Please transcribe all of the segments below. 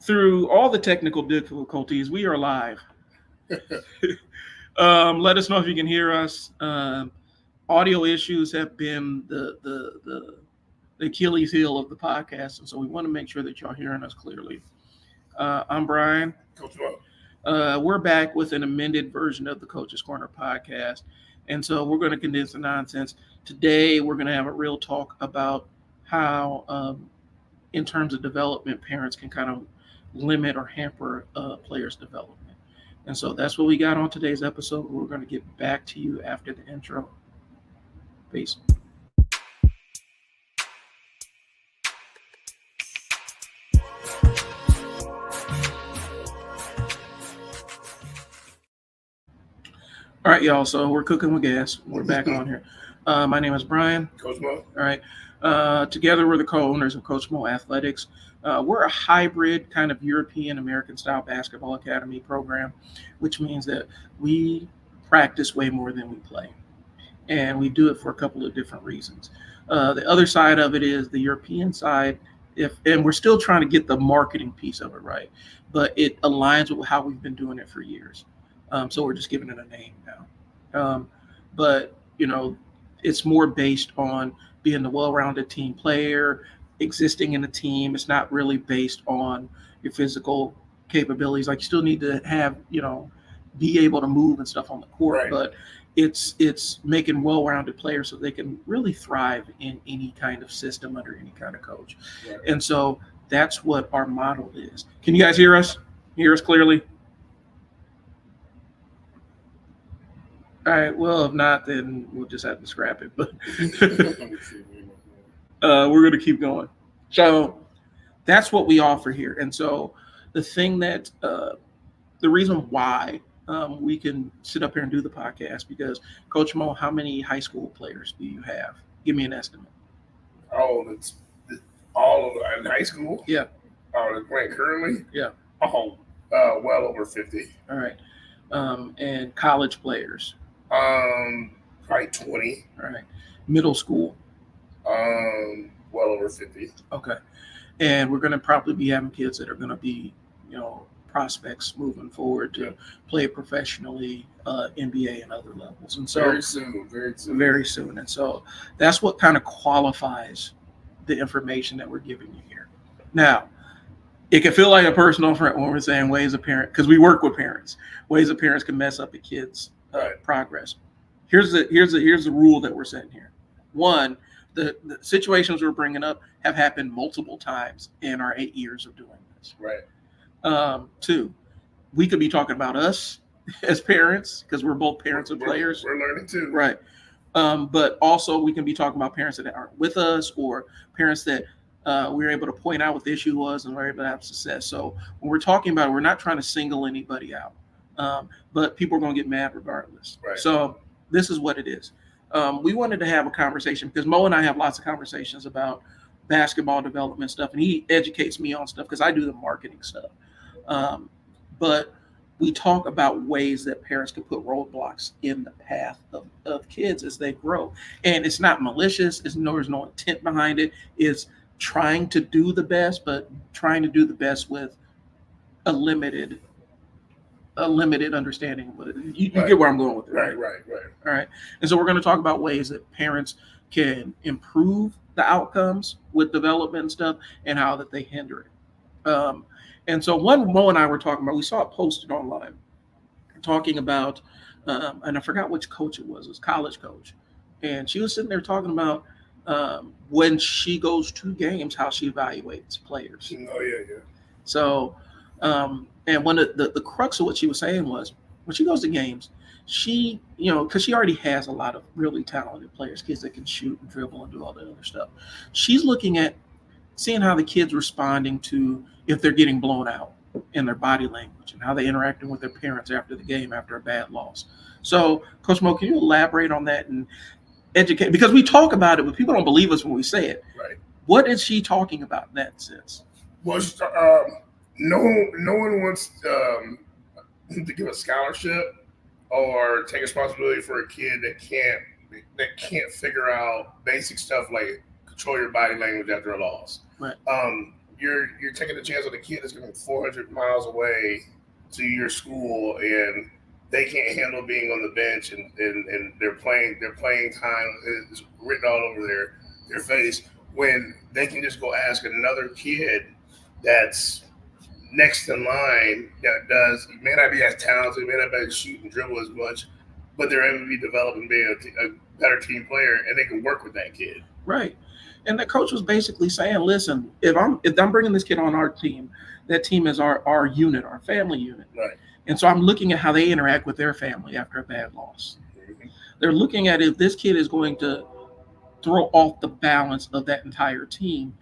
through all the technical difficulties, we are live. Let us know if you can hear us. Audio issues have been the Achilles heel of the podcast, and so we want to make sure that y'all hearing us clearly. I'm Brian. Coach Mo. We're back with an amended version of the Coach's Corner podcast, and so we're going to condense the nonsense. Today, we're going to have a real talk about how, in terms of development, parents can kind of limit or hamper players' development. And so that's what we got on today's episode. We're going to get back to you after the intro. Peace. All right, y'all. So we're cooking with gas. We're back on here. My name is Brian. Coach Mo. All right. Together, we're the co-owners of Coach Mo Athletics. We're a hybrid kind of European American style basketball academy program, which means that we practice way more than we play. And we do it for a couple of different reasons. The other side of it is the European side, and we're still trying to get the marketing piece of it right, but it aligns with how we've been doing it for years. So we're just giving it a name now. But, it's more based on being the well-rounded team player, existing in a team. It's not really based on your physical capabilities. Like, you still need to have, be able to move and stuff on the court, Right. But it's making well-rounded players so they can really thrive in any kind of system under any kind of coach. Right. And so that's what our model is. Can you guys hear us? Hear us clearly? All right. Well, if not, then we'll just have to scrap it. But we're going to keep going. So that's what we offer here. And so the thing that the reason why we can sit up here and do the podcast, because Coach Mo, how many high school players do you have? Give me an estimate. It's all of in high school. Yeah. That's playing currently. Yeah. Well over 50. All right. And college players. Probably 20. All right. Middle school. Well over 50. Okay. And we're going to probably be having kids that are going to be, prospects moving forward to play professionally, NBA and other levels. And so very soon. And so that's what kind of qualifies the information that we're giving you here. Now, it can feel like a personal front when we're saying ways of parent, because we work with parents. Ways of parents can mess up a kid's progress. Here's the rule that we're setting here. One, the situations we're bringing up have happened multiple times in our 8 years of doing this. Right. Two, we could be talking about us as parents, because we're both parents of players. We're learning too. Right. But also we can be talking about parents that aren't with us, or parents that we were able to point out what the issue was and we're able to have success. So when we're talking about it, we're not trying to single anybody out, but people are going to get mad regardless. Right. So this is what it is. We wanted to have a conversation because Mo and I have lots of conversations about basketball development stuff, and he educates me on stuff because I do the marketing stuff. But we talk about ways that parents can put roadblocks in the path of kids as they grow. And it's not malicious. There's no intent behind it. It's trying to do the best, but trying to do the best with a limited understanding of it. You get where I'm going with it. Right. All right. And so we're going to talk about ways that parents can improve the outcomes with development and stuff, and how that they hinder it. And so one Mo and I were talking about, we saw it posted online, talking about, and I forgot which coach it was college coach. And she was sitting there talking about when she goes to games, how she evaluates players. Oh, yeah. So, and one of the crux of what she was saying was, when she goes to games, she, because she already has a lot of really talented players, kids that can shoot and dribble and do all that other stuff. She's looking at seeing how the kids responding to if they're getting blown out in their body language and how they're interacting with their parents after the game, after a bad loss. So, Coach Mo, can you elaborate on that and educate? Because we talk about it, but people don't believe us when we say it. Right. What is she talking about in that sense? Well, no one wants to give a scholarship or take responsibility for a kid that can't figure out basic stuff like control your body language after a loss. Right. you're taking the chance on the kid that's going to be 400 miles away to your school, and they can't handle being on the bench, and their playing time is written all over their face, when they can just go ask another kid that's next in line that may not be as talented, may not be able to shoot and dribble as much, but they're able to be developed and be a better team player, and they can work with that kid. Right. And the coach was basically saying, listen, if I'm bringing this kid on our team, that team is our unit, our family unit. Right. And so I'm looking at how they interact with their family after a bad loss. Mm-hmm. They're looking at if this kid is going to throw off the balance of that entire team.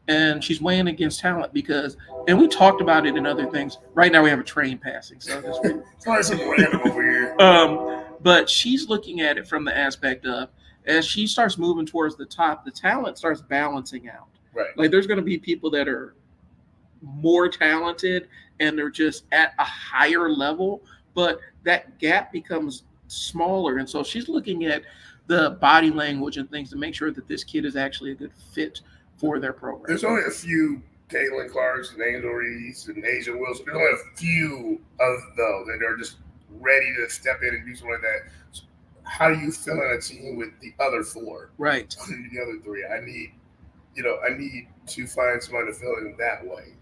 And she's weighing against talent because, and we talked about it in other things. Right now we have a train passing, so it's probably something random over here. But she's looking at it from the aspect of, as she starts moving towards the top, the talent starts balancing out. Right. Like there's going to be people that are more talented and they're just at a higher level, but that gap becomes smaller. And so she's looking at the body language and things to make sure that this kid is actually a good fit for their program. There's only a few Caitlin Clarks and Angel Reese and Asia Wilson. There's only a few of those that are just ready to step in and do something like that. So how do you fill in a team with the other four? Right. The other three. I need to find somebody to fill in that way.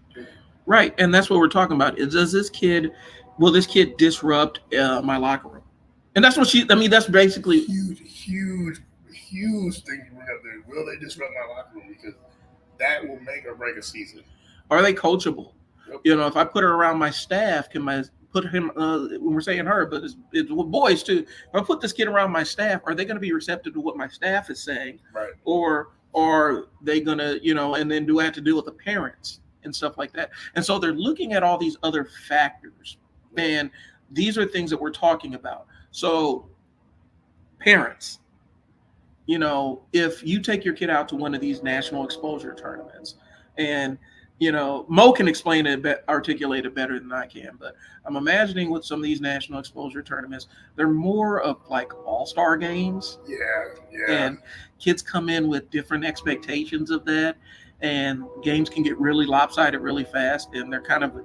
Right. And that's what we're talking about. Will this kid disrupt my locker room? And that's what that's basically huge thing you bring up there. Will they disrupt my locker room? Because that will make or break a season. Are they coachable? Yep. If I put her around my staff, can I put him, when we're saying her, but it's with boys too. If I put this kid around my staff, are they going to be receptive to what my staff is saying? Right. Or are they going to, and then do I have to deal with the parents and stuff like that? And so they're looking at all these other factors. And these are things that we're talking about. So parents, if you take your kid out to one of these national exposure tournaments, and Mo can articulate it better than I can, but I'm imagining with some of these national exposure tournaments, they're more of like all-star games. Yeah. And kids come in with different expectations of that, and games can get really lopsided really fast, and they're kind of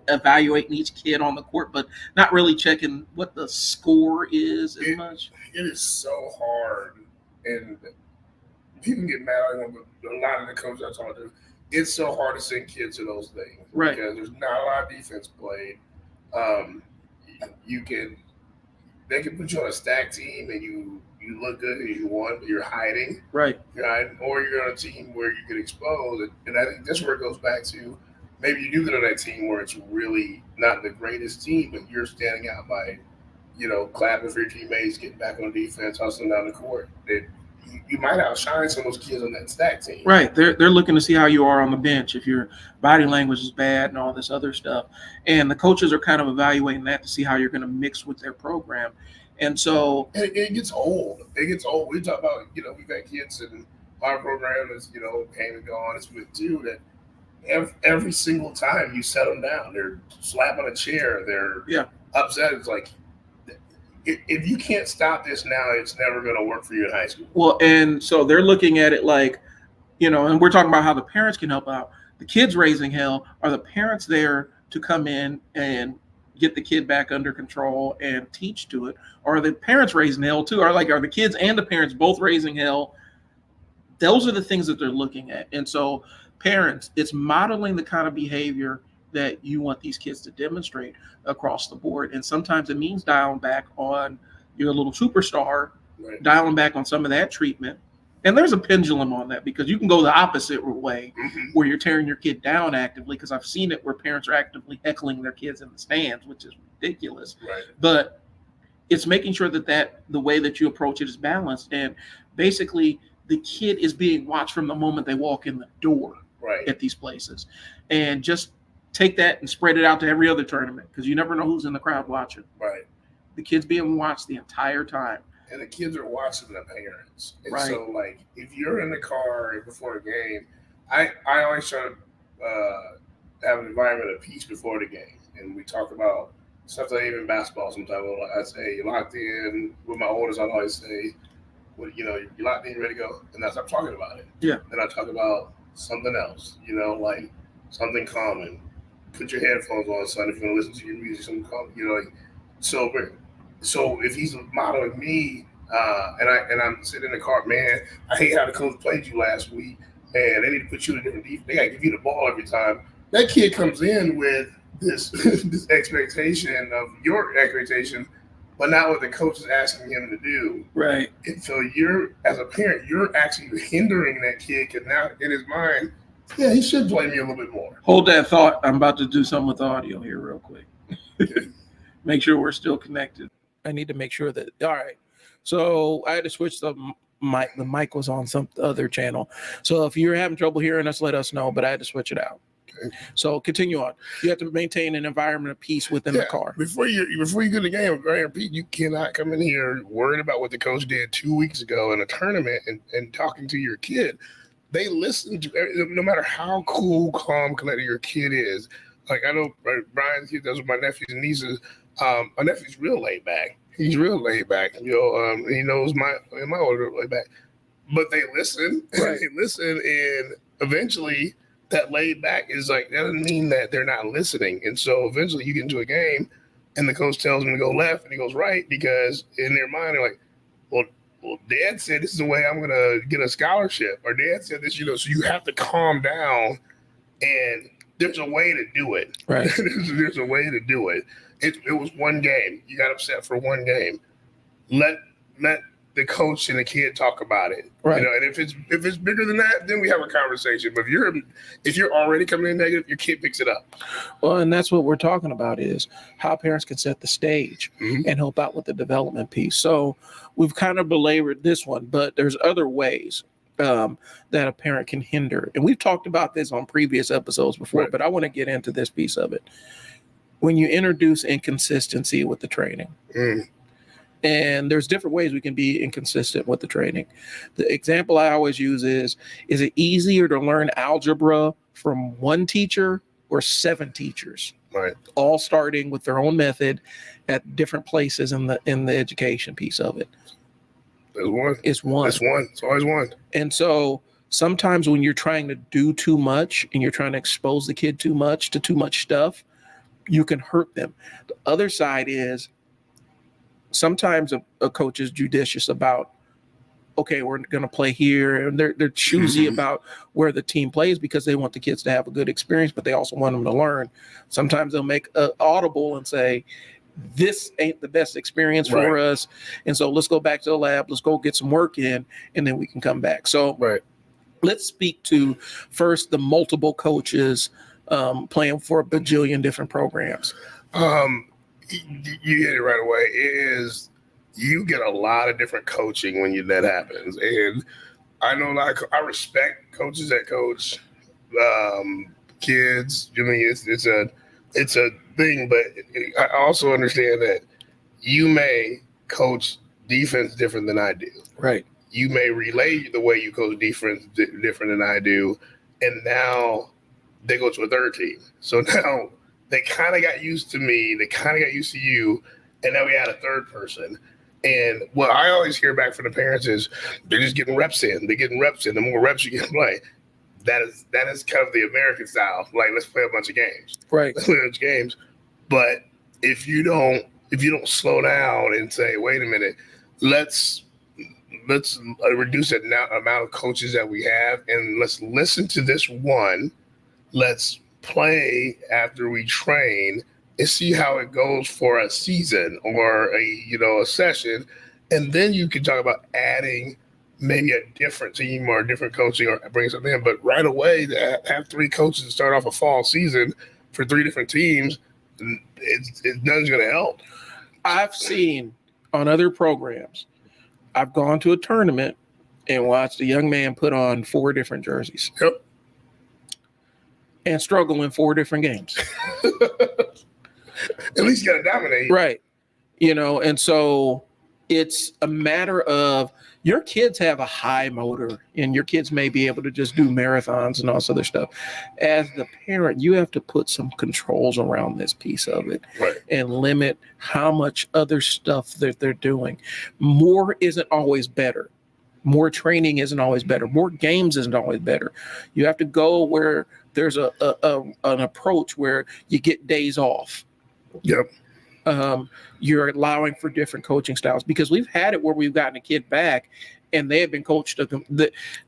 evaluating each kid on the court, but not really checking what the score is as much. It is so hard, and people get mad at them, but a lot of the coaches I talk to, it's so hard to send kids to those things, right? Because there's not a lot of defense played. They can put you on a stack team and you look good and you won, but you're hiding, right? Or you're on a team where you get exposed, and I think that's where it goes back to. Maybe you do get on that team where it's really not the greatest team, but you're standing out by, clapping for your teammates, getting back on defense, hustling down the court. You might outshine some of those kids on that stack team. Right. They're looking to see how you are on the bench, if your body language is bad and all this other stuff. And the coaches are kind of evaluating that to see how you're going to mix with their program. And so it gets old. We talk about, we've had kids in our program that's, came and gone. It's with two that every single time you set them down, they're slapping a chair. They're upset. It's like, if you can't stop this now, it's never going to work for you in high school. Well, and so they're looking at it like, and we're talking about how the parents can help out. The kids raising hell, are the parents there to come in and get the kid back under control and teach to it? Or are the parents raising hell too? Are the kids and the parents both raising hell? Those are the things that they're looking at. And so parents, it's modeling the kind of behavior that you want these kids to demonstrate across the board. And sometimes it means dialing back on your little superstar, right, dialing back on some of that treatment. And there's a pendulum on that, because you can go the opposite way, where you're tearing your kid down actively, because I've seen it where parents are actively heckling their kids in the stands, which is ridiculous. Right. But it's making sure that the way that you approach it is balanced. And basically the kid is being watched from the moment they walk in the door, right, at these places. And just take that and spread it out to every other tournament, because you never know who's in the crowd watching. Right. The kid's being watched the entire time. And the kids are watching the parents. And right. So, like, if you're in the car before the game, I always try to have an environment of peace before the game. And we talk about stuff that even basketball sometimes. I say, you're locked in. With my oldest, I always say, well, you're locked in, ready to go. And that's I'm talking about it. Yeah. Then I talk about something else, like something common. Put your headphones on, son, if you're gonna listen to your music, something common, like so. So if he's modeling me, and I'm sitting in the car, man, I hate how the coach played you last week, and they need to put you in a different defense. They gotta give you the ball every time. That kid comes in with this this expectation of your expectation, but not what the coach is asking him to do. Right. And so you're, as a parent, you're actually hindering that kid because now in his mind, yeah, he should play me a little bit more. Hold that thought. I'm about to do something with the audio here real quick. Make sure we're still connected. I need to make sure that, all right. So I had to switch the mic. The mic was on some other channel. So if you're having trouble hearing us, let us know, but I had to switch it out. Okay. So continue on. You have to maintain an environment of peace within the car. Before you go to the game, Graham Pete, you cannot come in here worried about what the coach did 2 weeks ago in a tournament and talking to your kid. They listen to, no matter how cool, calm, collected your kid is. Like I know Brian's kid does with my nephews and nieces. My nephew's real laid back. He's real laid back. He knows my older laid back. But they listen. Right. They listen, and eventually that laid back is like, that doesn't mean that they're not listening. And so eventually you get into a game and the coach tells him to go left and he goes right, because in their mind they're like, well, Dad said this is the way I'm going to get a scholarship, or Dad said this, so you have to calm down, and there's a way to do it. Right. There's a way to do it. It was one game. You got upset for one game. Let the coach and the kid talk about it. Right. And if it's bigger than that, then we have a conversation. But if you're already coming in negative, your kid picks it up. Well, and that's what we're talking about, is how parents can set the stage and help out with the development piece. So we've kind of belabored this one, but there's other ways that a parent can hinder. And we've talked about this on previous episodes before, right, but I want to get into this piece of it. When you introduce inconsistency with the training, and there's different ways we can be inconsistent with the training. The example I always use is it easier to learn algebra from one teacher or 7 teachers? Right. All starting with their own method at different places in the education piece of it. There's one. It's one. It's one. It's always one. And so sometimes when you're trying to do too much and you're trying to expose the kid too much to too much stuff, you can hurt them. The other side is sometimes a coach is judicious about, okay, we're going to play here, and they're choosy about where the team plays because they want the kids to have a good experience, but they also want them to learn. Sometimes they'll make an audible and say, this ain't the best experience for us, and so let's go back to the lab, let's go get some work in, and then we can come back. So let's speak to first the multiple coaches playing for a bajillion different programs. You hit it right away. You get a lot of different coaching when that happens, and I know I respect coaches that coach kids. I mean, it's a thing, but I also understand that you may coach defense different than I do. Right. You may relay the way you coach defense different than I do, and now they go to a third team. So now they kind of got used to me. They kind of got used to you. And now we had a third person. And what I always hear back from the parents is they're just getting reps in. They're getting reps in. The more reps you get play. That is kind of the American style. Like, let's play a bunch of games. Right. Let's play a bunch of games. But if you don't slow down and say, wait a minute, let's reduce the amount of coaches that we have, and let's listen to this one. Let's play after we train and see how it goes for a season or a session, and then you can talk about adding maybe a different team or a different coaching or bring something in. But right away, to have 3 coaches to start off a fall season for 3 different teams, nothing's going to help. I've seen on other programs, I've gone to a tournament and watched a young man put on 4 different jerseys. Yep. And struggle in 4 different games. At least you got to dominate. Right. And so it's a matter of your kids have a high motor, and your kids may be able to just do marathons and all this other stuff. As the parent, you have to put some controls around this piece of it and limit how much other stuff that they're doing. More isn't always better. More training isn't always better. More games isn't always better. You have to go where there's an approach where you get days off. Yep. You're allowing for different coaching styles, because we've had it where we've gotten a kid back and they have been coached.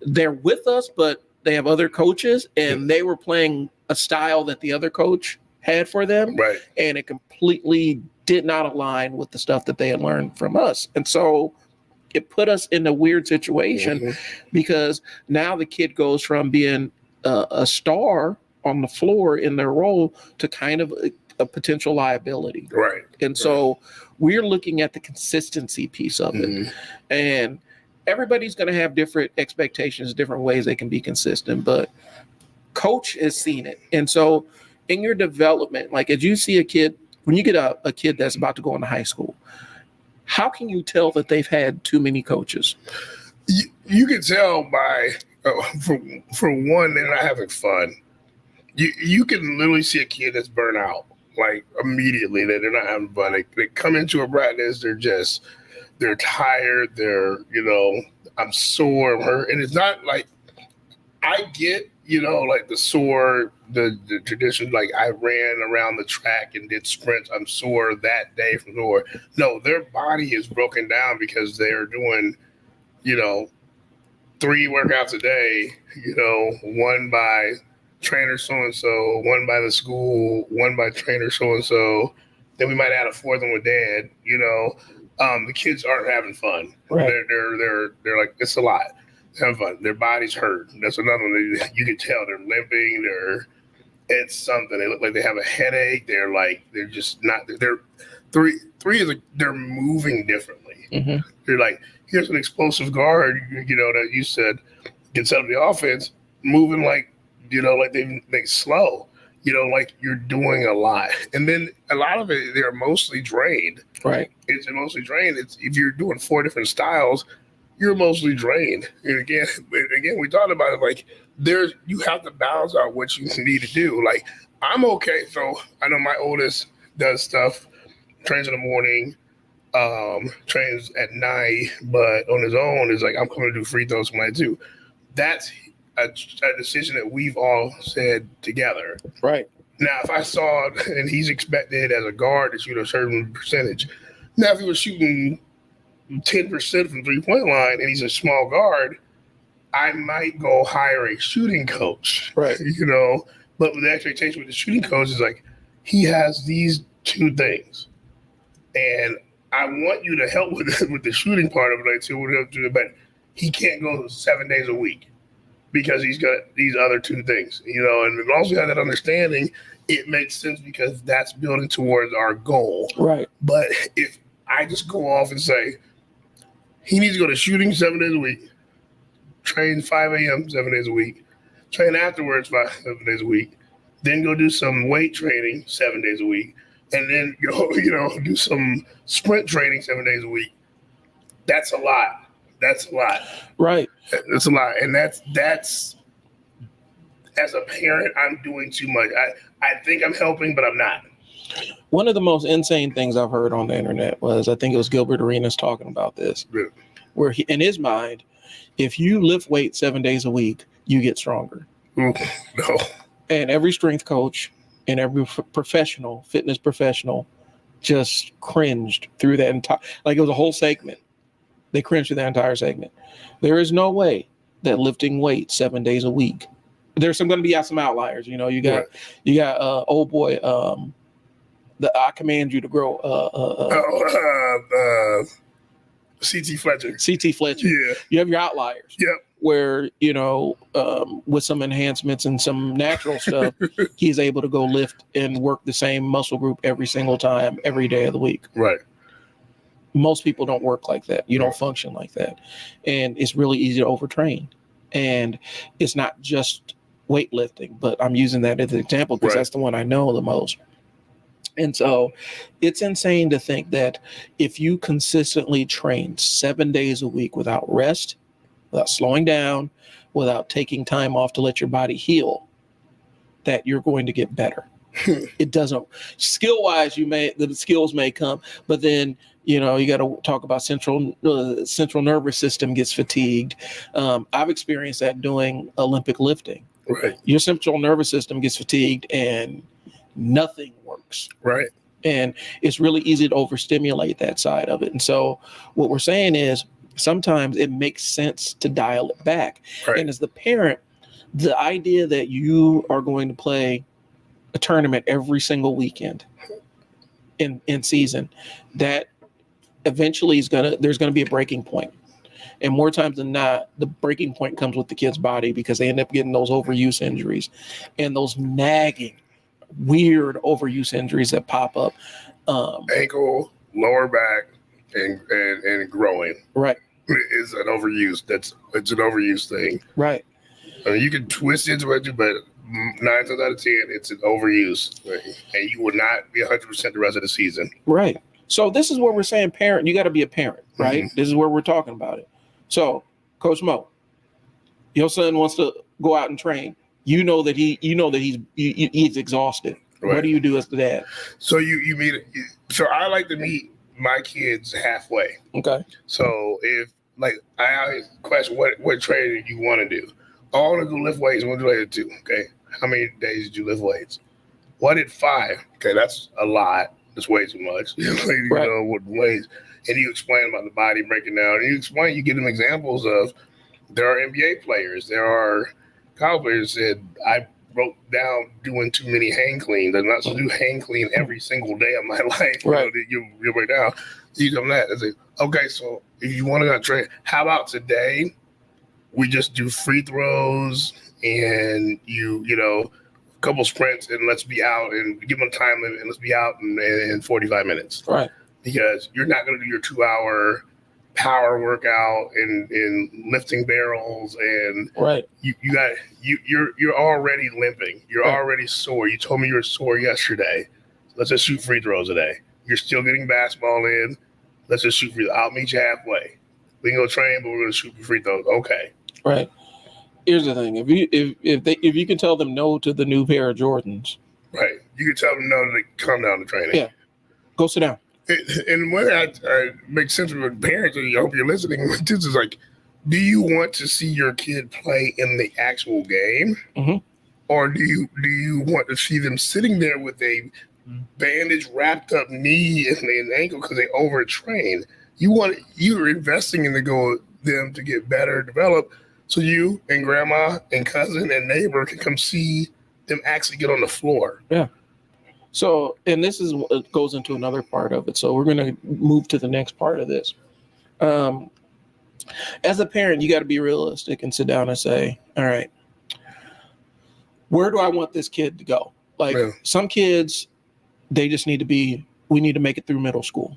They're with us, but they have other coaches, and they were playing a style that the other coach had for them. Right. And it completely did not align with the stuff that they had learned from us. And so it put us in a weird situation, because now the kid goes from being a star on the floor in their role to kind of a potential liability. Right. And so we're looking at the consistency piece of it. And everybody's going to have different expectations, different ways they can be consistent, but coach has seen it. And so in your development, like as you see a kid, when you get a kid that's about to go into high school, how can you tell that they've had too many coaches? You can tell by, for one, they're not having fun. You can literally see a kid that's burnt out, like immediately, that they're not having fun. They come into a practice, they're tired, I'm sore, I'm hurt. And it's not like, I get, like the sore, the tradition, like I ran around the track and did sprints, I'm sore that day from sore. No, their body is broken down because they're doing, 3 workouts a day, one by trainer so-and-so, one by the school, one by trainer so-and-so. Then we might add a fourth one with dad, the kids aren't having fun. Right. They're like, it's a lot. Have fun. Their body's hurt. That's another one. You can tell they're limping. It's something. They look like they have a headache. They're just not. They're they're moving differently. They're like, here's an explosive guard. That you said gets out of the offense, moving like they slow. Like you're doing a lot, and then a lot of it they're mostly drained. Right. It's mostly drained. It's if you're doing 4 different styles, you're mostly drained. And again, we talked about it. Like you have to balance out what you need to do. Like I'm okay. So I know my oldest does stuff, trains in the morning, trains at night, but on his own is like, I'm coming to do free throws when I do. That's a decision that we've all said together. Right. Now, if I saw, and he's expected as a guard to shoot a certain percentage. Now, if he was shooting 10% from 3-point line and he's a small guard, I might go hire a shooting coach. Right. But the expectation with the shooting coach is like, he has these 2 things. And I want you to help with the shooting part of it, like, too, but he can't go 7 days a week because he's got these other 2 things, and as long as you have that understanding, it makes sense because that's building towards our goal. Right. But if I just go off and say, he needs to go to shooting 7 days a week, train 5 a.m. 7 days a week, train afterwards 7 days a week, then go do some weight training 7 days a week, and then go, do some sprint training 7 days a week. That's a lot. Right. That's a lot. And that's as a parent, I'm doing too much. I think I'm helping, but I'm not. One of the most insane things I've heard on the internet was, I think it was Gilbert Arenas talking about this, where he, in his mind, if you lift weights 7 days a week, you get stronger. No. And every strength coach and every fitness professional just cringed through that entire, like it was a whole segment. They cringed through that entire segment. There is no way that lifting weights 7 days a week. There's going to be some outliers. You got old boy, I command you to grow. CT Fletcher. Yeah. You have your outliers. Yep. Where, with some enhancements and some natural stuff, he's able to go lift and work the same muscle group every single time, every day of the week. Right. Most people don't work like that. You don't function like that. And it's really easy to overtrain. And it's not just weightlifting, but I'm using that as an example because that's the one I know the most. And so it's insane to think that if you consistently train 7 days a week without rest, without slowing down, without taking time off to let your body heal, that you're going to get better. It doesn't. Skill wise, the skills may come, but then you got to talk about central nervous system gets fatigued. I've experienced that doing Olympic lifting. Right. Your central nervous system gets fatigued and nothing works. Right. And it's really easy to overstimulate that side of it. And so what we're saying is sometimes it makes sense to dial it back. Right. And as the parent, the idea that you are going to play a tournament every single weekend in season, that eventually there's going to be a breaking point. And more times than not, the breaking point comes with the kid's body because they end up getting those overuse injuries and those nagging, weird overuse injuries that pop up. Ankle, lower back, and growing. Right. Is an overuse. It's an overuse thing. Right. I mean, you can twist into it, but 9 times out of 10, it's an overuse thing. And you will not be 100% the rest of the season. Right. So this is where we're saying parent, you got to be a parent, right? Mm-hmm. This is where we're talking about it. So, Coach Mo, your son wants to go out and train. You know that he's exhausted. Right. What do you do as the dad? So you meet. So I like to meet my kids halfway. Okay. So if I always question what training you want to do. I want to go lift weights. I want to do later too. Okay. How many days did you lift weights? What did 5? Okay, that's a lot. That's way too much. Right. With weights. And you explain about the body breaking down. And you give them examples of there are NBA players, there are college players said I broke down doing too many hang cleans. I'm not supposed to do hang clean every single day of my life. Right. You'll break down. You come that. I say, okay, so if you want to go train, how about today we just do free throws and a couple sprints and let's be out and give them a time limit and let's be out in 45 minutes. Right. Because you're not going to do your 2-hour power workout and lifting barrels and right. You're already limping. You're right. already sore. You told me you were sore yesterday. Let's just shoot free throws today. You're still getting basketball in. Let's just shoot free throws. I'll meet you halfway. We can go train, but we're going to shoot free throws. Okay. Right. Here's the thing: if you can tell them no to the new pair of Jordans, right, you can tell them no to come down to training. Yeah, go sit down. And when I make sense with parents, and I hope you're listening. This is like, do you want to see your kid play in the actual game, mm-hmm. or do you want to see them sitting there with a bandage wrapped up knee and ankle because they overtrain? You're investing in them to get better, develop. So you and grandma and cousin and neighbor can come see them actually get on the floor. Yeah. So, and this is what goes into another part of it. So we're going to move to the next part of this. As a parent, you got to be realistic and sit down and say, all right, where do I want this kid to go? Like some kids, they just we need to make it through middle school.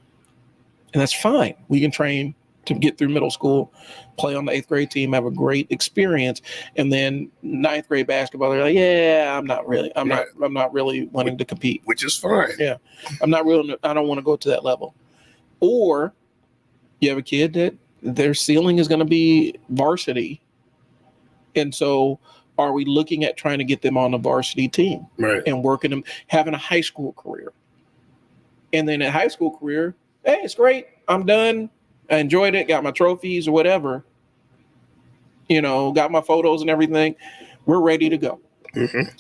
And that's fine. We can train to get through middle school, play on the 8th grade team, have a great experience, and then 9th grade basketball, they're like, yeah, I'm not really wanting to compete. Which is fine. Yeah. I don't want to go to that level. Or you have a kid that their ceiling is going to be varsity. And so are we looking at trying to get them on the varsity team and working them, having a high school career? And then a high school career, hey, it's great. I'm done. I enjoyed it, got my trophies or whatever, got my photos and everything. We're ready to go. Mm-hmm.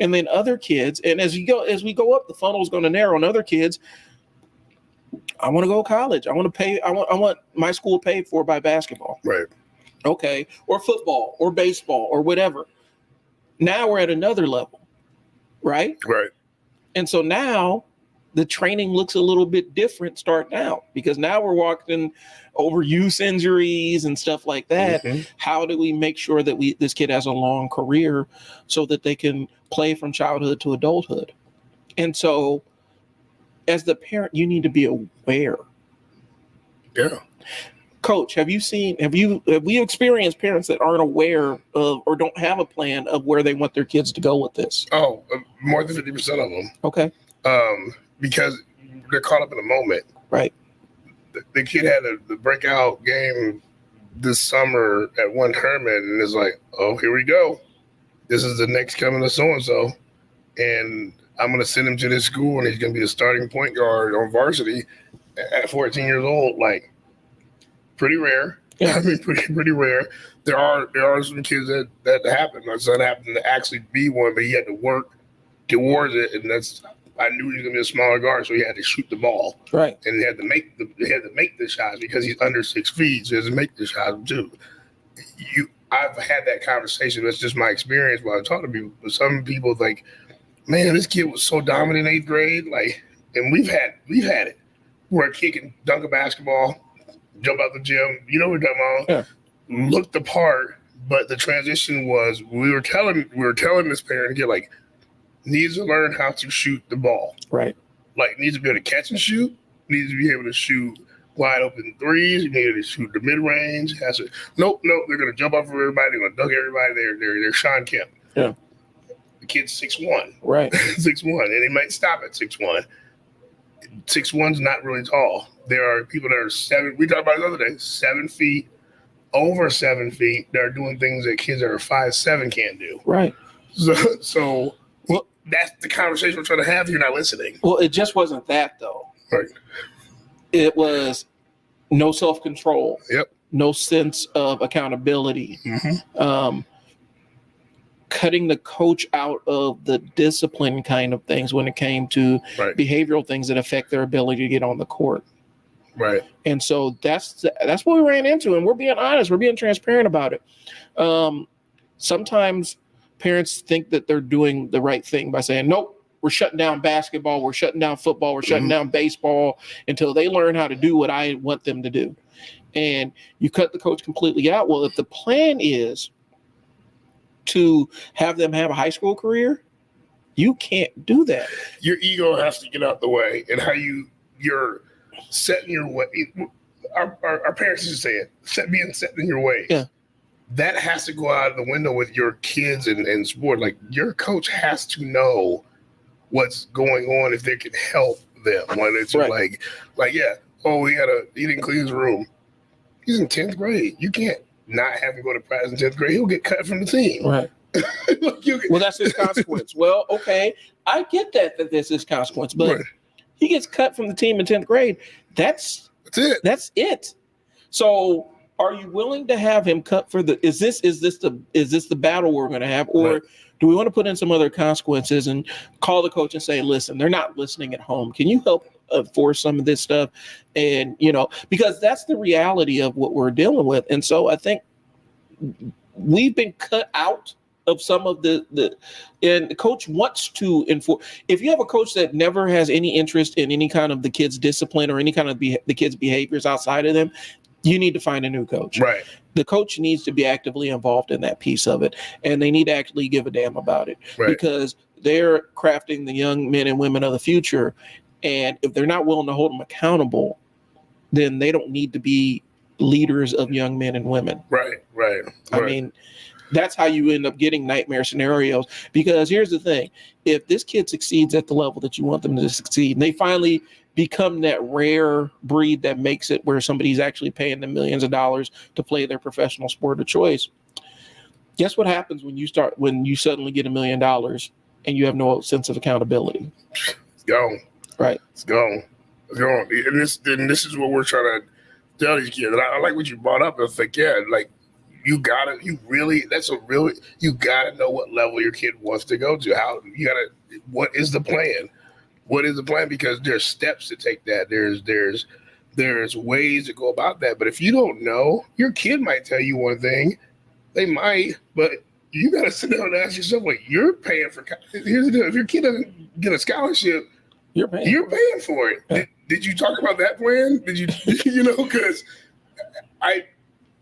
And then other kids, and as we go up, the funnel is going to narrow. And other kids, I want to go to college. I want my school paid for by basketball. Right. Okay. Or football or baseball or whatever. Now we're at another level. Right. Right. And so now the training looks a little bit different starting out because now we're walking over use injuries and stuff like that. Mm-hmm. How do we make sure that this kid has a long career so that they can play from childhood to adulthood? And so as the parent, you need to be aware. Yeah. Coach, have we experienced parents that aren't aware of or don't have a plan of where they want their kids to go with this? Oh, more than 50% of them. Okay. Because they're caught up in the moment. Right. The kid had the breakout game this summer at one tournament, and it's like, oh, here we go. This is the next coming of so-and-so. and I'm going to send him to this school, and he's going to be a starting point guard on varsity at 14 years old. Like, pretty rare. Yeah. I mean, pretty rare. There are some kids that happen. My son happened to actually be one, but he had to work towards it, and I knew he was gonna be a smaller guard, so he had to shoot the ball. Right. And he had to make the shots because he's under 6 feet, so he has to make the shots too. I've had that conversation. That's just my experience while I talk to people. But some people like, man, this kid was so dominant in 8th grade. Like, and we've had it where a kid can dunk a basketball, jump out the gym. You know what we're talking about? Yeah. Looked the part, but the transition was we were telling this parent to like needs to learn how to shoot the ball. Right. Like needs to be able to catch and shoot. Needs to be able to shoot wide open threes. You need to shoot the mid range. Nope. They're gonna jump off of everybody. They're gonna dunk everybody. They're Sean Kemp. Yeah. The kid's 6'1". Right. 6'1", and they might stop at 6'1". 6'1's not really tall. There are people that are 7. We talked about it the other day. 7 feet, over 7 feet. That are doing things that kids that are 5'7" can't do. Right. So well, that's the conversation we're trying to have. You're not listening. Well, it just wasn't that though. Right. It was no self-control. Yep. No sense of accountability. Mm-hmm. Cutting the coach out of the discipline kind of things when it came to behavioral things that affect their ability to get on the court. Right. And so that's what we ran into, and we're being honest, we're being transparent about it. Sometimes parents think that they're doing the right thing by saying, nope, we're shutting down basketball, we're shutting down football, we're shutting down baseball until they learn how to do what I want them to do. And you cut the coach completely out. Well, if the plan is to have them have a high school career, you can't do that. Your ego has to get out the way, and how you're setting your way. Our parents used to say it, being set in your way. Yeah. That has to go out of the window with your kids and sport. Like, your coach has to know what's going on if they can help them. When it's like, yeah, oh, he didn't clean his room. He's in 10th grade. You can't not have him go to practice in 10th grade. He'll get cut from the team. Right. Well, that's his consequence. Well, okay, I get that that's his consequence, but he gets cut from the team in 10th grade. That's it. That's it. So, are you willing to have him cut for the? Is this the battle we're going to have, or do we want to put in some other consequences and call the coach and say, listen, they're not listening at home. Can you help force some of this stuff? And because that's the reality of what we're dealing with. And so I think we've been cut out of some of and the coach wants to enforce. If you have a coach that never has any interest in any kind of the kids' discipline or any kind of the kids' behaviors outside of them, you need to find a new coach. Right. The coach needs to be actively involved in that piece of it, and they need to actually give a damn about it because they're crafting the young men and women of the future. And if they're not willing to hold them accountable, then they don't need to be leaders of young men and women. Right. I mean, that's how you end up getting nightmare scenarios. Because here's the thing. If this kid succeeds at the level that you want them to succeed, and they finally become that rare breed that makes it where somebody's actually paying them millions of dollars to play their professional sport of choice, guess what happens when you suddenly get $1 million and you have no sense of accountability? It's gone. Right. It's gone. And this is what we're trying to tell these kids. And I like what you brought up. It's like, you gotta know what level your kid wants to go to. What is the plan? What is the plan? Because there's steps to take that. There's ways to go about that. But if you don't know, your kid might tell you one thing. They might, but you got to sit down and ask yourself, like, you're paying for. Here's the deal: if your kid doesn't get a scholarship, you're paying for it. Yeah. Did you talk about that plan? Did you? Because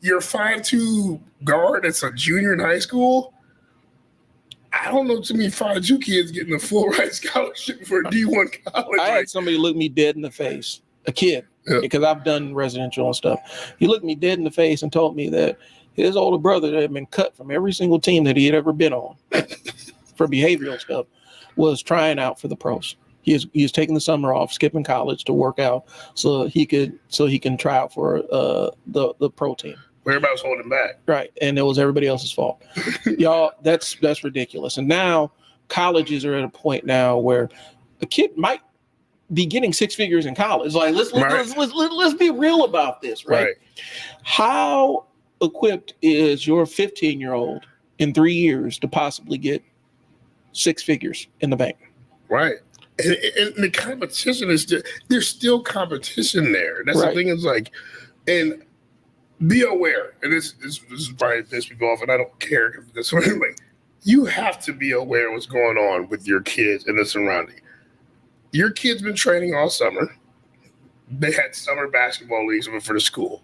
you're 5'2" guard that's a junior in high school. I don't know too many 5'2" kids getting a full ride scholarship for a D1 college. I had somebody look me dead in the face, a kid, because I've done residential and stuff. He looked me dead in the face and told me that his older brother that had been cut from every single team that he had ever been on for behavioral stuff was trying out for the pros. He was taking the summer off, skipping college to work out so he can try out for the pro team. Everybody was holding back. Right. And it was everybody else's fault. Y'all, that's ridiculous. And now colleges are at a point now where a kid might be getting six figures in college. Like let's be real about this, right? How equipped is your 15-year-old in 3 years to possibly get six figures in the bank? Right. And the competition is there's still competition there. That's the thing is like, and be aware. And this is probably piss people off, and I don't care because this way. Like, you have to be aware of what's going on with your kids and the surrounding. Your kid's been training all summer. They had summer basketball leagues for the school.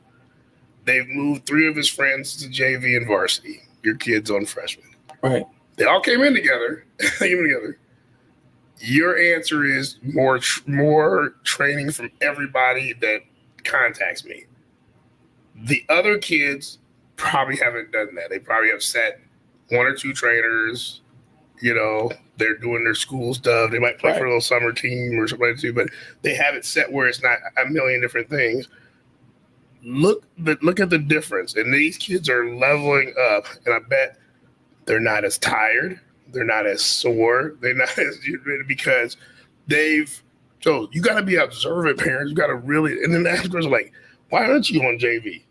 They've moved 3 of his friends to JV and varsity. Your kid's on freshman. Right. They all came in together. Your answer is more training from everybody that contacts me. The other kids probably haven't done that. They probably have set 1 or 2 trainers. You know, they're doing their school stuff. They might play for a little summer team or something like that too, but they have it set where it's not a million different things. Look at the difference. And these kids are leveling up, and I bet they're not as tired. They're not as sore. They're not as because so you got to be observant, parents. You got to really, and then the ask are like, why aren't you on JV?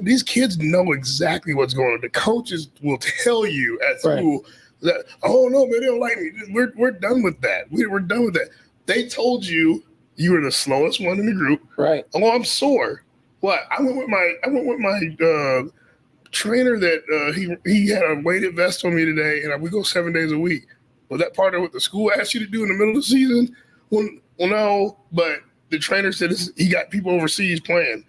These kids know exactly what's going on. The coaches will tell you at school that, oh no, man, they don't like me. We're done with that. We're done with that. They told you were the slowest one in the group. Right. Oh, I'm sore. What? I went with my trainer that he had a weighted vest on me today, and we go 7 days a week. Was that part of what the school asked you to do in the middle of the season? Well, no, but the trainer said he got people overseas playing.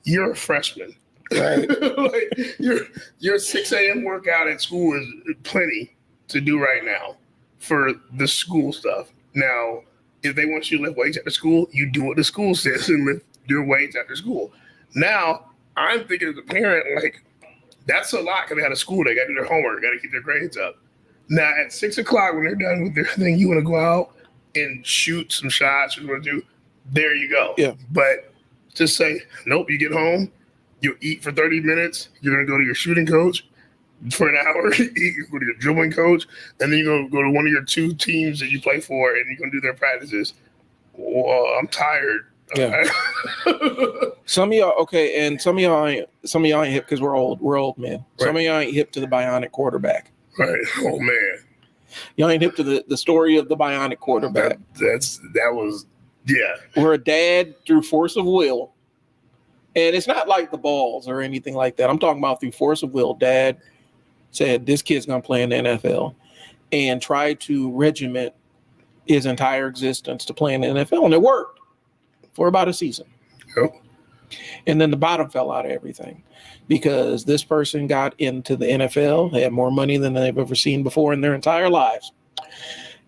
You're a freshman. Right. Like your 6 a.m. workout at school is plenty to do right now for the school stuff. Now, if they want you to lift weights at the school, you do what the school says and lift your weights after school. Now, I'm thinking as a parent, like, that's a lot because they had a school. They got to do their homework. Got to keep their grades up. Now, at 6 o'clock, when they're done with their thing, you want to go out and shoot some shots. You want to do, there you go. Yeah. But just say, nope, you get home, you eat for 30 minutes. You're going to go to your shooting coach for an hour, you go to your dribbling coach, and then you're going to go to one of your 2 teams that you play for, and you're going to do their practices. Well, I'm tired. Yeah. Some of y'all, and some of y'all ain't hip because we're old men. Right. Some of y'all ain't hip to the bionic quarterback. Right. Oh man. Y'all ain't hip to the story of the bionic quarterback. That was where a dad through force of will, and it's not like the balls or anything like that. I'm talking about through force of will. Dad said this kid's gonna play in the NFL and tried to regiment his entire existence to play in the NFL, and it worked for about a season. Yep. And then the bottom fell out of everything because this person got into the NFL, had more money than they've ever seen before in their entire lives.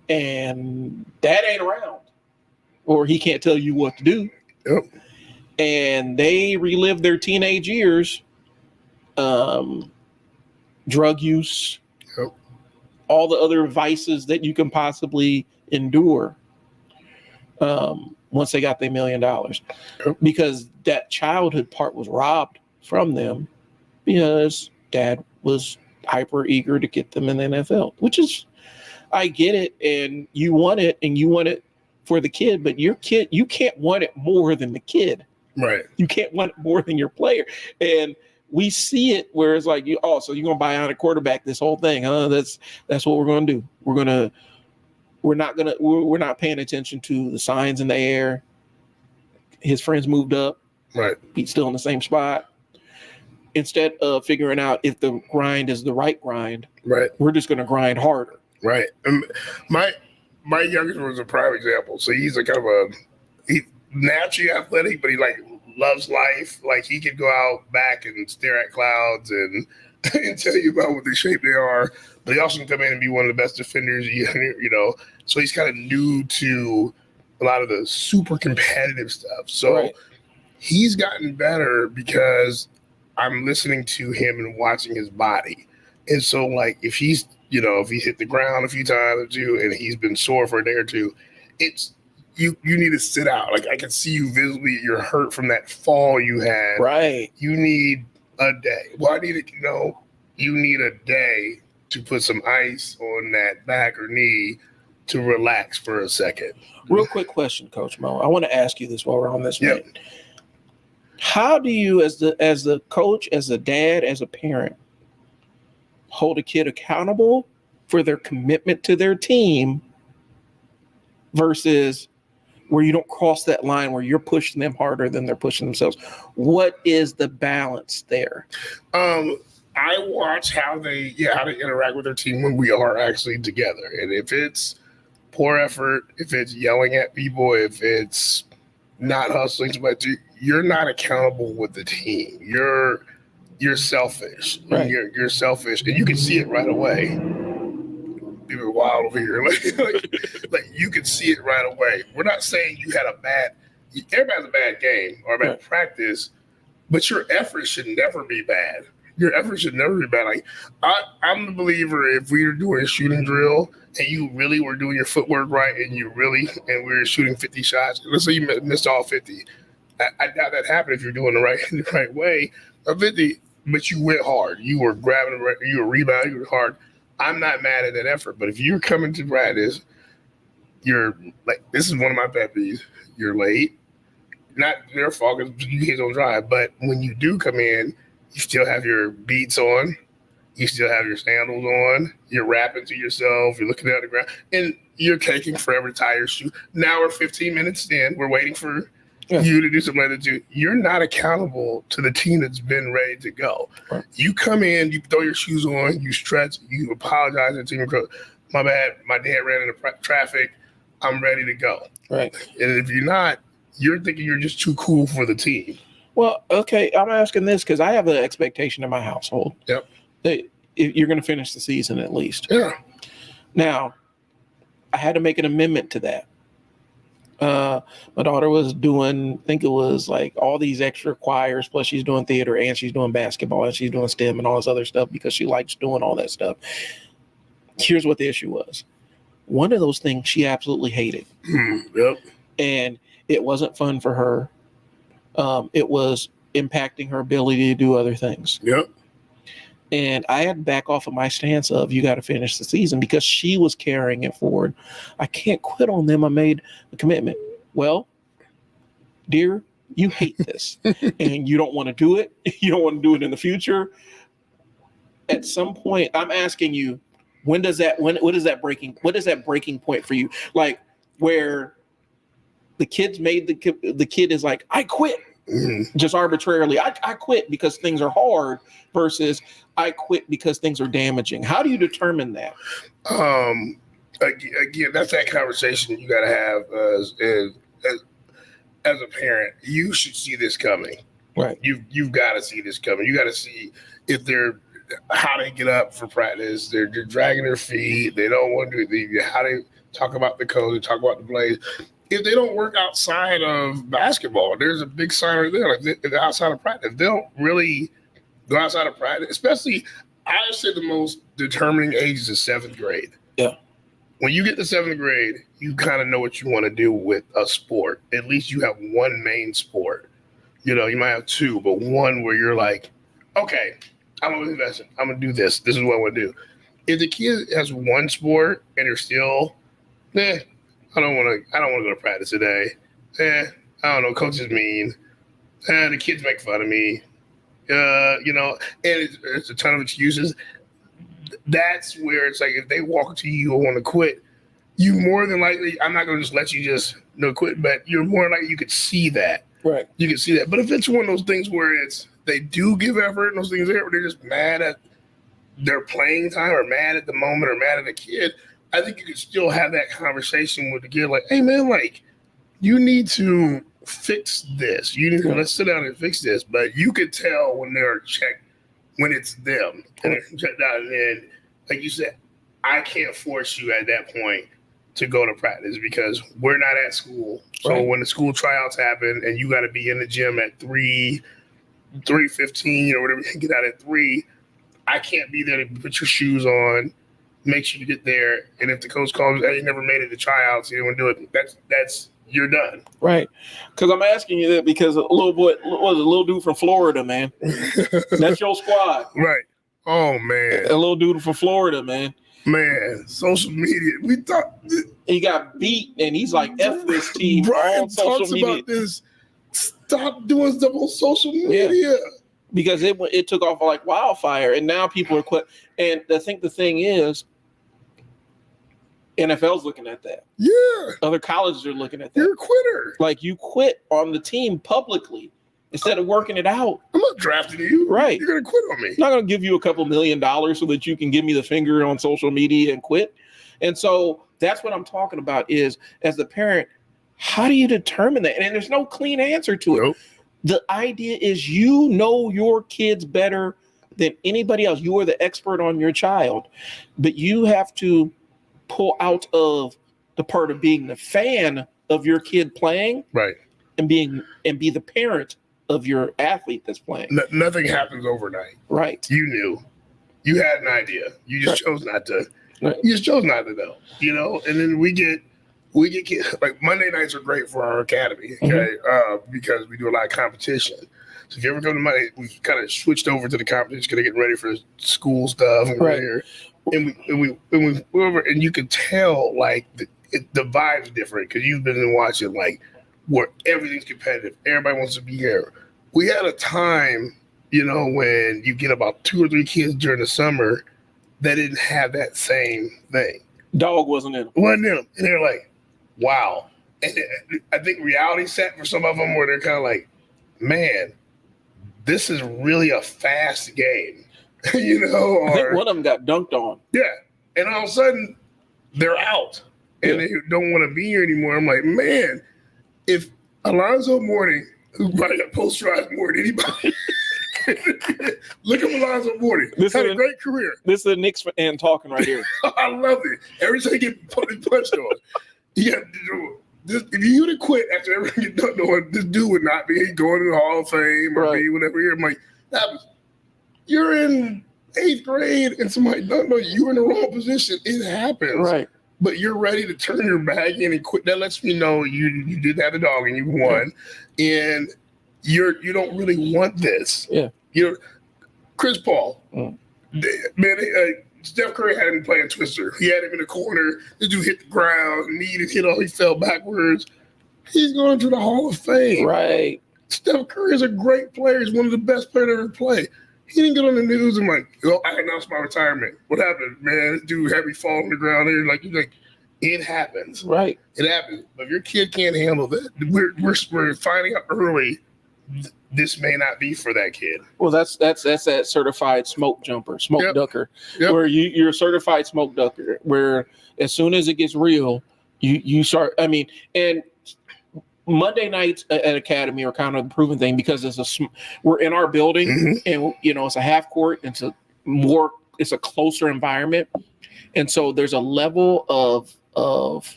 And dad ain't around, or he can't tell you what to do. Yep. And they relive their teenage years, drug use, yep, all the other vices that you can possibly endure. Once they got their $1 million, because that childhood part was robbed from them because dad was hyper eager to get them in the NFL, which is, I get it. And you want it for the kid, but your kid, you can't want it more than the kid. Right. You can't want it more than your player. And we see it where it's like, so you're going to buy out a quarterback, this whole thing, huh? That's what we're going to do. We're not paying attention to the signs in the air. His friends moved up. Right. He's still in the same spot. Instead of figuring out if the grind is the right grind, right, we're just going to grind harder. Right. My youngest was a prime example. So he's a kind of he's naturally athletic, but he loves life. Like he could go out back and stare at clouds and tell you about what the shape they are. But he also can come in and be one of the best defenders, So he's kind of new to a lot of the super competitive stuff. So he's gotten better because I'm listening to him and watching his body. And so, like, if he's, if he hit the ground a few times or two and he's been sore for a day or two, it's you need to sit out. Like, I can see you visibly, you're hurt from that fall you had. Right. You need a day. Well, you need a day to put some ice on that back or knee to relax for a second. Real quick question, Coach Mo. I want to ask you this while we're on this. Yep. Vein. How do you, as the coach, as a dad, as a parent, hold a kid accountable for their commitment to their team versus where you don't cross that line where you're pushing them harder than they're pushing themselves? What is the balance there? I watch how they interact with their team when we are actually together. And if it's poor effort, if it's yelling at people, if it's not hustling too much, you're not accountable with the team. You're selfish. Right. You're selfish, and you can see it right away. People are wild over here. Like you can see it right away. We're not saying you had everybody has a bad game or a bad practice, but your effort should never be bad. Your effort should never be bad. Like I'm the believer, if we were doing a shooting drill and you really were doing your footwork right and we were shooting 50 shots, let's say you missed all 50. I doubt that happened if you're doing the right way. 50, but you went hard. You were grabbing, you were rebounding, you were hard. I'm not mad at that effort, but if you're coming to practice, you're like, this is one of my pet peeves. You're late. Not their fault because you kids don't drive, but when you do come in, you still have your beats on. You still have your sandals on. You're rapping to yourself. You're looking at the ground, and you're taking forever to tie your shoe. Now we're 15 minutes in. We're waiting for you to do something like that. You're not accountable to the team that's been ready to go. Right. You come in, you throw your shoes on, you stretch, you apologize to the team. My bad. My dad ran into traffic. I'm ready to go. Right. And if you're not, you're thinking you're just too cool for the team. Well, okay, I'm asking this because I have an expectation in my household. Yep. That you're going to finish the season at least. Yeah. Now, I had to make an amendment to that. My daughter was doing, I think it was like all these extra choirs, plus she's doing theater and she's doing basketball and she's doing STEM and all this other stuff because she likes doing all that stuff. Here's what the issue was. One of those things she absolutely hated. Yep. And it wasn't fun for her. It was impacting her ability to do other things. Yep. And I had to back off of my stance of you got to finish the season because she was carrying it forward. I can't quit on them. I made a commitment. Well, dear, you hate this and you don't want to do it. You don't want to do it in the future. At some point, I'm asking you, what is that breaking point for you? Like where the kid is like, I quit. Just arbitrarily, I quit because things are hard versus I quit because things are damaging. How do you determine that? Again, that's that conversation you got to have as a parent. You should see this coming. Right. You've got to see this coming. You got to see if how they get up for practice. They're dragging their feet. They don't want to do how they talk about the code. They talk about the plays. If they don't work outside of basketball, there's a big sign right there. Like if they're outside of practice, they don't really go outside of practice. Especially, I would say the most determining age is the 7th grade. Yeah. When you get to 7th grade, you kind of know what you want to do with a sport. At least you have one main sport. You know, you might have two, but one where you're like, okay, I'm going to invest in. I'm going to do this. This is what I want to do. If the kid has one sport and they're still, I don't want to go to practice today. I don't know. Coach is mean. The kids make fun of me. And it's a ton of excuses. That's where it's like if they walk to you and want to quit, you more than likely, I'm not going to just let you just quit, but you're more likely you could see that. Right. You can see that. But if it's one of those things where they do give effort and those things there, where they're just mad at their playing time or mad at the moment or mad at the kid, I think you could still have that conversation with the kid, like, hey, man, like, you need to fix this. You need to let's sit down and fix this. But you could tell when they're checked, when it's them. And they're checked out. And then, like you said, I can't force you at that point to go to practice because we're not at school. So when the school tryouts happen and you got to be in the gym at 3:15 or whatever, get out at 3, I can't be there to put your shoes on, make sure you get there, and if the coach calls, hey, you never made it to tryouts, you didn't want to do it. That's you're done. Right. Because I'm asking you that because a little dude from Florida, man. That's your squad. Right. Oh man, A little dude from Florida, man. Man, social media. We thought he got beat, and he's like, "F this team." Brian on social talks media. about this. Stop doing stuff on social media. Because it took off like wildfire, and now people are quit. And I think the thing is, NFL's looking at that. Yeah. Other colleges are looking at that. You're a quitter. Like, you quit on the team publicly instead of working it out. I'm not drafting you. Right. You're going to quit on me. I'm not going to give you a couple $1 million so that you can give me the finger on social media and quit. And so that's what I'm talking about is, as the parent, how do you determine that? And there's no clean answer to it. Nope. The idea is you know your kids better than anybody else. You are the expert on your child, but you have to pull out of the part of being the fan of your kid playing, right, and be the parent of your athlete that's playing. Nothing happens overnight. Right. You knew. You had an idea. You just chose not to. Right. You just chose not to know. You know, and then we get kids, like Monday nights are great for our academy, okay, because we do a lot of competition. So if you ever come to Monday, we've kind of switched over to the competition, kind of getting ready for school stuff, and right. And you can tell like the vibe's different because you've been watching like where everything's competitive. Everybody wants to be here. We had a time, you know, when you get about 2 or 3 kids during the summer that didn't have that same thing. Dog wasn't in them. Wasn't in them. And they're like, wow. And I think reality set for some of them where they're kind of like, man, this is really a fast game. You know? I think one of them got dunked on. Yeah. And all of a sudden, they're out. And they don't want to be here anymore. I'm like, man, if Alonzo Mourning, who probably got posterized more than anybody, look at Alonzo Mourning. Had a great career. This is a Knicks fan talking right here. I love it. Every time you get punched on, you got to do this. If you would have quit after everything you dunked on, this dude would not be going to the Hall of Fame or be whatever here. I'm like, you're in 8th grade and somebody dunked on you. You're in the wrong position. It happens. Right. But you're ready to turn your back in and quit. That lets me know you did have the dog and you won. And you don't really want this. Yeah. You know, Chris Paul, man, Steph Curry had him playing Twister. He had him in the corner. The dude hit the ground, knee hit all. He fell backwards. He's going to the Hall of Fame. Right. Steph Curry is a great player. He's one of the best players to ever play. He didn't get on the news and like, I announced my retirement. What happened, man? This dude had me fall on the ground there. Like, it happens. Right. It happens. But if your kid can't handle that, we're finding out early this may not be for that kid. Well, that's that certified smoke jumper, smoke ducker, where you're a certified smoke ducker, where as soon as it gets real, you start. I mean, and Monday nights at Academy are kind of the proven thing because we're in our building and it's a half court. It's a closer environment, and so there's a level of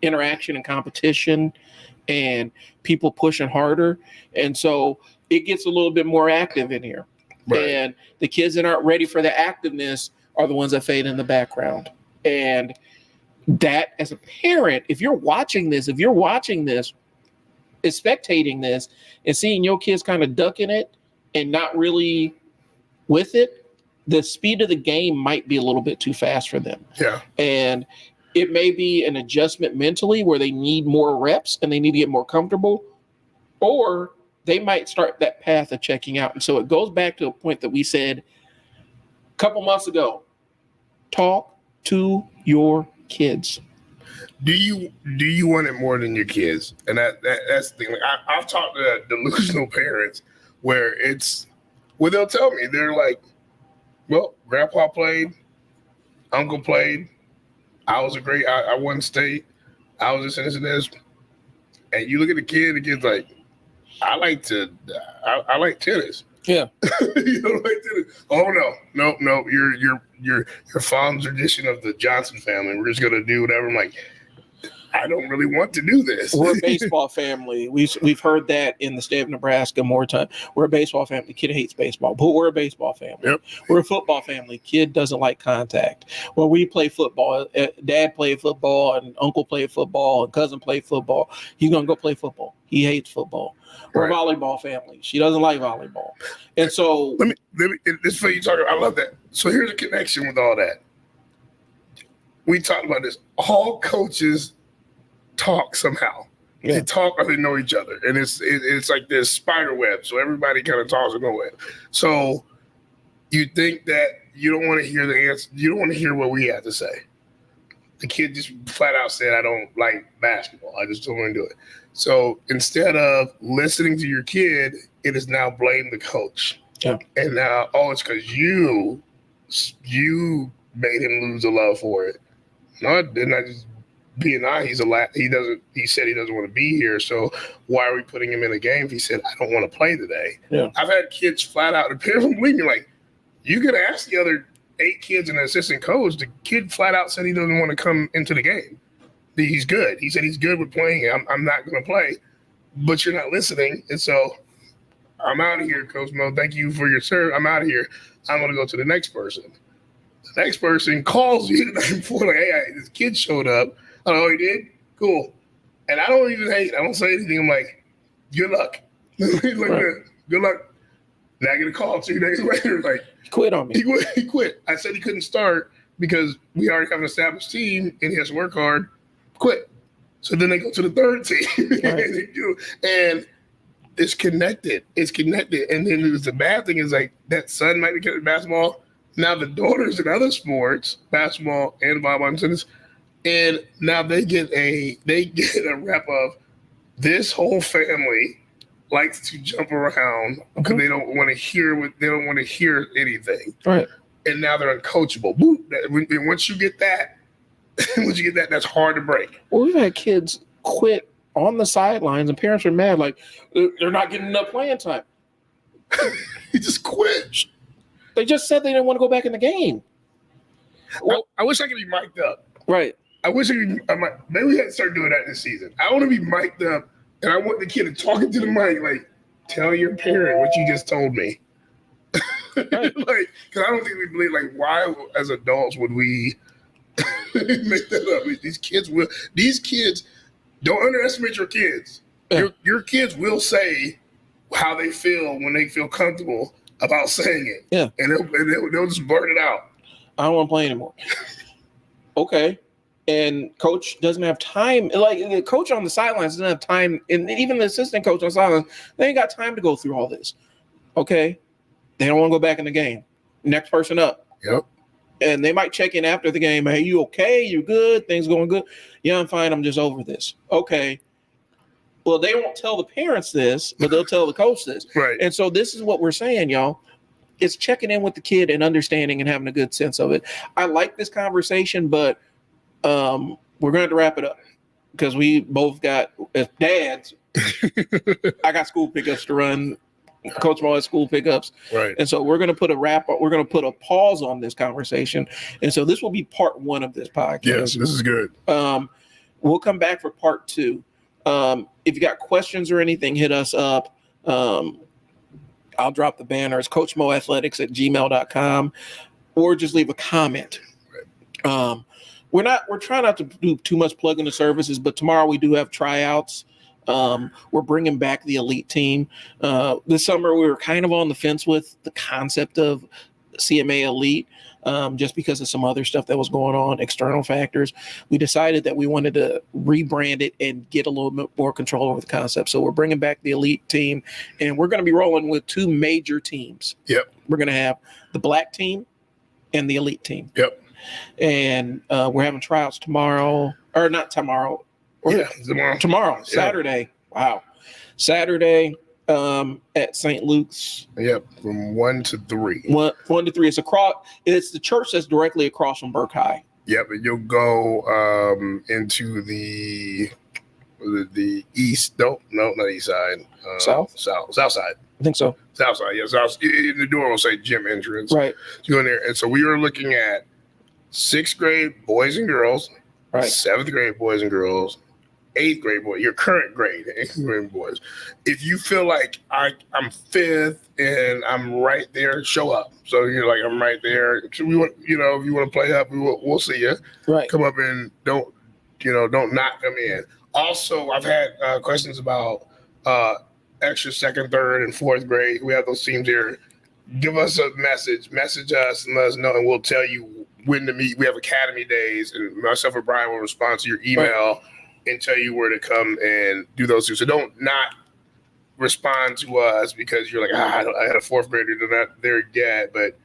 interaction and competition and people pushing harder. And so it gets a little bit more active in here. Right. And the kids that aren't ready for the activeness are the ones that fade in the background. And that, as a parent, if you're watching this, is spectating this and seeing your kids kind of ducking it and not really with it, the speed of the game might be a little bit too fast for them. Yeah. And it may be an adjustment mentally where they need more reps and they need to get more comfortable, or they might start that path of checking out. And so it goes back to a point that we said a couple months ago, talk to your kids. Do you want it more than your kids? And that's the thing. Like I've talked to delusional parents where they'll tell me, they're like, well, grandpa played, uncle played, I won state, I was this and this. And you look at the kid's like, I like tennis. Yeah. You don't like tennis. Oh no, your fond tradition of the Johnson family. We're just gonna do whatever. I'm like, I don't really want to do this. We're a baseball family. We've heard that in the state of Nebraska more time. We're a baseball family. Kid hates baseball, but we're a baseball family. Yep. We're a football family. Kid doesn't like contact. Well, we play football. Dad played football, and uncle played football, and cousin played football. He's gonna go play football. He hates football. We're a volleyball family. She doesn't like volleyball, and so let me. This for you talking. I love that. So here's a connection with all that. We talked about this. All coaches talk somehow. Yeah. They talk or they know each other, and it's like this spider web. So everybody kind of talks in the web. So you think that you don't want to hear the answer. You don't want to hear what we have to say. The kid just flat out said, "I don't like basketball. I just don't want to do it." So instead of listening to your kid, it is now blame the coach. Yeah. And now, it's because you made him lose the love for it. No, it didn't. I just being honest, he said he doesn't want to be here. So why are we putting him in a game? He said, I don't want to play today. Yeah. I've had kids flat out, the parents don't believe me, like, you could ask the other 8 kids and the assistant coach. The kid flat out said he doesn't want to come into the game. He's good. He said he's good with playing. I'm not going to play, but you're not listening. And so I'm out of here, Coach Mo. Thank you for your service. I'm out of here. I'm going to go to the next person. The next person calls you the night before, like, hey, this kid showed up. Oh, he did? Cool. And I don't even hate. I don't say anything. I'm like, good luck. Like, Right. Good luck. And I get a call 2 days later, like, He quit on me. he quit. I said he couldn't start because we already have an established team and he has to work hard. Quit. So then they go to the third team. Right. And they do. And it's connected. It's connected. And then the bad thing is, like, that son might be good at basketball. Now the daughters in other sports, basketball and volleyball and tennis, and now they get a rep of this whole family likes to jump around because they don't want to hear anything. Right. And now they're uncoachable. Boop. And once you get that, that's hard to break. Well, we've had kids quit on the sidelines, and parents are mad, like they're not getting enough playing time. He just quit. They just said they didn't want to go back in the game. Well, I wish I could be mic'd up. Right. I wish maybe we had to start doing that this season. I want to be mic'd up, and I want the kid to talk into the mic, like, tell your parent what you just told me. Right. Like, because I don't think we believe, like, why as adults would we make that up? These kids don't underestimate your kids. Yeah. Your kids will say how they feel when they feel comfortable about saying it. Yeah. And they'll just blurt it out. I don't want to play anymore. Okay. And coach doesn't have time. Like the coach on the sidelines doesn't have time, and even the assistant coach on the sidelines, they ain't got time to go through all this. Okay. They don't want to go back in the game. Next person up. Yep. And they might check in after the game. Hey, you okay? You good? Things going good? Yeah, I'm fine. I'm just over this. Okay. Well, they won't tell the parents this, but they'll tell the coach this. Right. And so this is what we're saying, y'all. It's checking in with the kid and understanding and having a good sense of it. I like this conversation, but we're going to have to wrap it up because we both got, as dads, I got school pickups to run. Coach Mo has school pickups. Right. And so we're going to put we're going to put a pause on this conversation. And so this will be part 1 of this podcast. Yes, this is good. We'll come back for part 2. If you got questions or anything, hit us up. I'll drop the banner. It's coachmoathletics@gmail.com, or just leave a comment. We're trying not to do too much plugging the services, but tomorrow we do have tryouts. We're bringing back the elite team. This summer we were kind of on the fence with the concept of CMA Elite, just because of some other stuff that was going on, external factors. We decided that we wanted to rebrand it and get a little bit more control over the concept. So we're bringing back the elite team, and we're going to be rolling with 2 major teams. Yep. We're going to have the black team and the elite team. Yep. And we're having tryouts tomorrow, or not tomorrow. Yeah, Tomorrow, Yeah. Saturday. Wow. Saturday at St. Luke's. Yep, from 1 to 3. 1 to 3. It's the church that's directly across from Burke High. Yep, and you'll go into the east. No, not east side. South side. I think so. South side. Yeah, south. The door will say gym entrance. Right. You go in there, and so we were looking at 6th grade boys and girls, Right. 7th grade boys and girls, eighth grade boy, your current grade, eighth grade boys, if you feel like I'm fifth and I'm right there, show up. So you're like, I'm right there. So we want, if you want to play up, we'll see you. Right. Come up and don't not come in. Also, I've had questions about extra second, third, and fourth grade. We have those teams here. Give us a message us, and let us know, and we'll tell you when to meet. We have academy days, and myself and Brian will respond to your email and tell you where to come and do those two. So don't not respond to us because you're like, I had a fourth grader, they're not there yet, but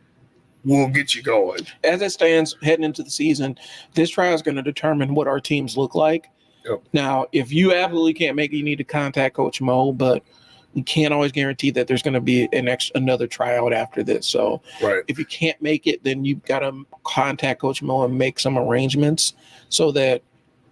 we'll get you going. As it stands, heading into the season, this trial is going to determine what our teams look like. Yep. Now, if you absolutely can't make it, you need to contact Coach Mo, but we can't always guarantee that there's going to be another tryout after this. So if you can't make it, then you've got to contact Coach Mo and make some arrangements so that,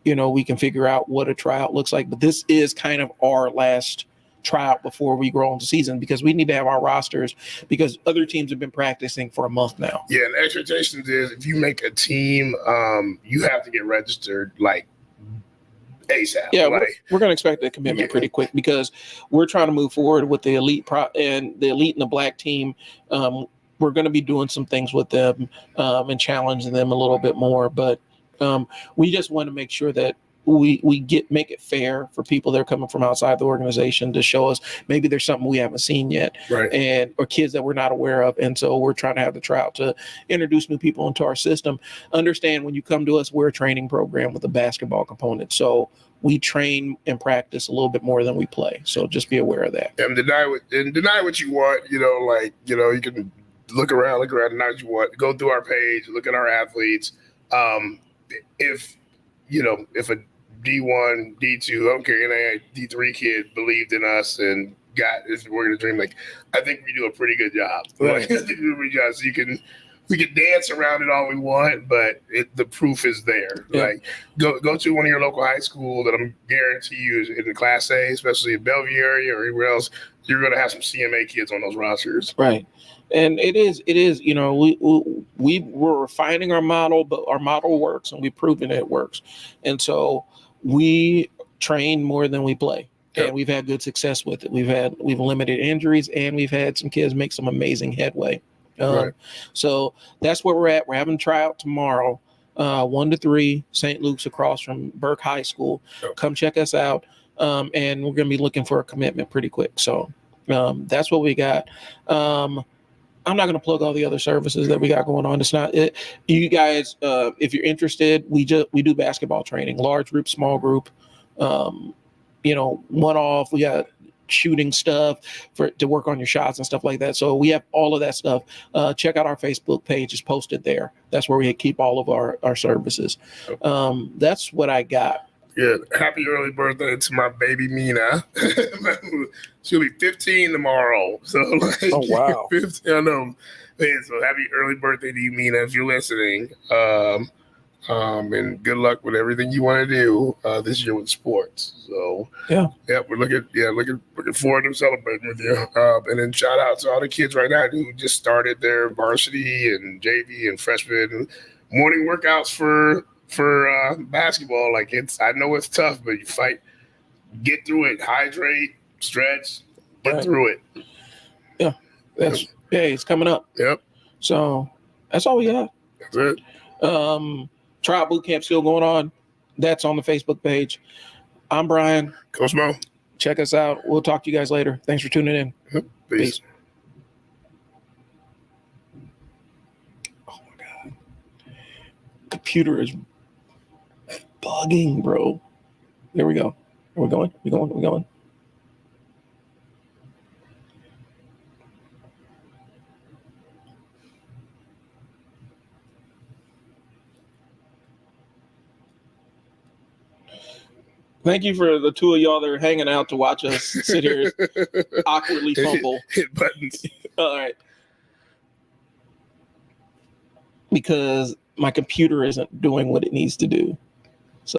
we can figure out what a tryout looks like. But this is kind of our last tryout before we grow into season because we need to have our rosters because other teams have been practicing for a month now. Yeah, and the expectations is if you make a team, you have to get registered like ASAP. Yeah, we're going to expect a commitment pretty quick because we're trying to move forward with the elite and the black team. We're going to be doing some things with them and challenging them a little bit more, but we just want to make sure that we make it fair for people that are coming from outside the organization to show us maybe there's something we haven't seen yet, or kids that we're not aware of. And so we're trying to have the tryout to introduce new people into our system. Understand when you come to us, we're a training program with a basketball component. So we train and practice a little bit more than we play. So just be aware of that. And deny what you want, you can look around, deny what you want, go through our page, look at our athletes. If a D1, D2, I don't care, any D3 kid believed in us and we're gonna dream. Like, I think we do a pretty good job. Right. I think we do a pretty job. So we can dance around it all we want, but the proof is there. Yeah. Like, go to one of your local high school that I'm guarantee you is in the Class A, especially in Bellevue area or anywhere else. You're gonna have some CMA kids on those rosters. Right. And it is, we're refining our model, but our model works and we've proven it works. And so we train more than we play. And we've had good success with it. We've limited injuries and we've had some kids make some amazing headway. So that's where we're at. We're having a tryout tomorrow, 1 to 3, St. Luke's across from Burke High School. Come check us out. And we're going to be looking for a commitment pretty quick. So that's what we got. I'm not going to plug all the other services that we got going on. It's not it. You guys, if you're interested, we do basketball training, large group, small group, one off. We got shooting stuff to work on your shots and stuff like that. So we have all of that stuff. Check out our Facebook page. It's posted there. That's where we keep all of our services. That's what I got. Yeah, happy early birthday to my baby Mina. She'll be 15 tomorrow. So oh wow, 15. I know. Man, so happy early birthday to you, Mina, if you're listening. And good luck with everything you want to do this year with sports. So we're looking forward to celebrating with you. And then shout out to all the kids right now who just started their varsity and JV and freshman and morning workouts for basketball. Like, I know it's tough, but you fight, get through it, hydrate, stretch, get through it. Yeah, it's coming up. Yep. So that's all we got. That's it. Trial boot camp still going on. That's on the Facebook page. I'm Brian. Coach Mo. Check us out. We'll talk to you guys later. Thanks for tuning in. Peace. Oh my God. Computer is bugging, bro. There we go. Are we going? We're going. Thank you for the two of y'all that are hanging out to watch us sit here awkwardly fumble. Hit buttons. All right. Because my computer isn't doing what it needs to do.